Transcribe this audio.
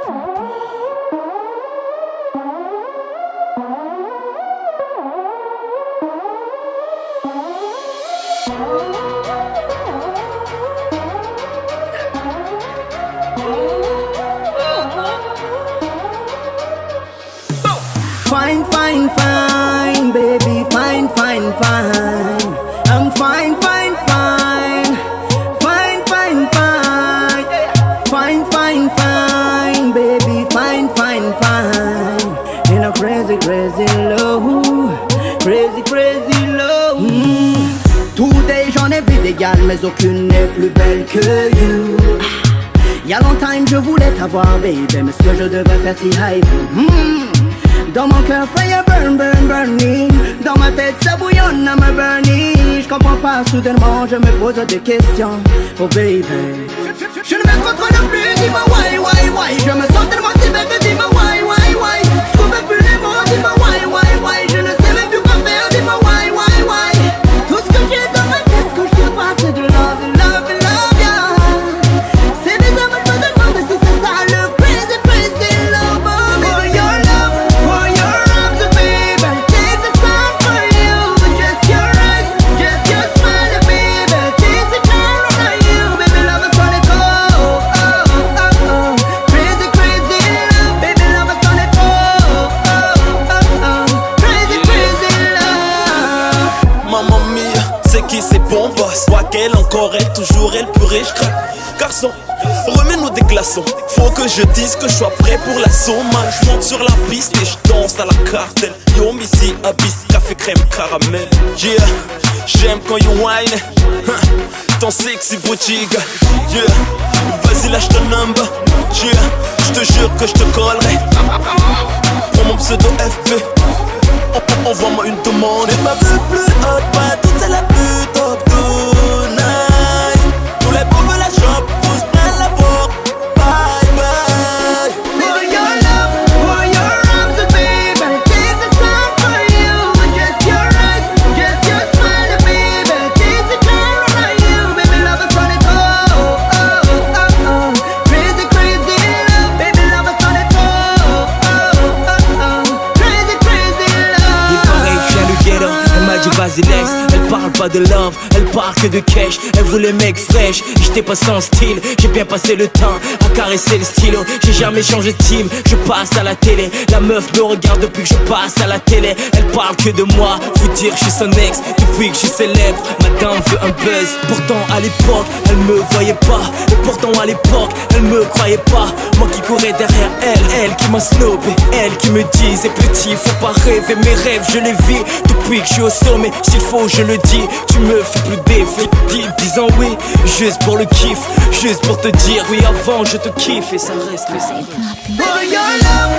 Fine, fine, fine, baby, fine, fine, fine. I'm fine, fine, fine, fine, fine, fine. Fine, fine, fine, baby, fine, fine, fine. In a crazy, crazy love, crazy, crazy love. Today j'en ai vu d'égal, mais aucune n'est plus belle que you. Y'a longtemps je voulais t'avoir, baby, mais ce que je devais faire si hype. Dans mon cœur, fire burn, burn, burning. Dans ma tête, ça bouillonne, I'm burning. Je comprends pas, soudainement, je me pose des questions. Oh baby, je ne me contrôle plus, dis-moi why. Je me sens tellement si bête, dis-moi why. Je trouve plus les mots, dis-moi why. Je ne sais même plus quoi faire, dis-moi why. Tout ce que j'ai dans ma tête, que je te vois, c'est de love, yeah. C'est bizarre, mais je me demande si c'est ça le crazy, crazy love. For your love, for your arms, baby. Take the time for you, but just your eyes, just your smile, baby. Take the time on you, baby, love is on it, oh. Crazy, crazy love, baby, love is on it, oh. Crazy, crazy love. Maman mia, c'est qui c'est bon boss? Vois qu'elle encore elle, toujours elle plus riche, craque. Garçon, remets-nous des glaçons. Faut que je dise que je sois prêt pour l'assaut. Man, je monte sur la piste et je danse à la cartelle. Yo, Missy, Abyss, café, crème, caramel. Yeah, j'aime quand you whine. Ton sexy boutique. Yeah, vas-y lâche ton number. Yeah, je te jure que je te collerai. Prends mon pseudo FP. Envoie-moi une demande. Et ma vue plus haute, pas toute c'est la plus top tonight. Tous les pauvres la chope, pousse plein la porte. Bye bye. For your love, for your arms, baby. Take the time for you, just your eyes, just your smile, baby. Take the time on you, baby, love is on it, oh. Crazy, crazy love, baby, love is on it, oh. Crazy, crazy love. Il paraît que je viens du ghetto, elle m'a dit vas-y laisse. Elle parle pas de love, elle parle que de cash. Elle voulait mec fraîche, j'étais pas sans style. J'ai bien passé le temps à caresser le stylo. J'ai jamais changé de team, je passe à la télé. La meuf me regarde depuis que je passe à la télé. Elle parle que de moi, faut dire que je suis son ex. Depuis que je suis célèbre, madame veut un buzz. Pourtant à l'époque, elle me voyait pas. Et pourtant à l'époque, elle me croyait pas. Moi qui courais derrière elle qui m'a snobé. Elle qui me disait petit, faut pas rêver. Mes rêves, je les vis depuis que je suis au sommet. S'il faut, je le dis, tu me fais plus d'effet. Disant oui, juste pour le kiff. Juste pour te dire oui, avant je te kiffe. Et ça reste, For your love,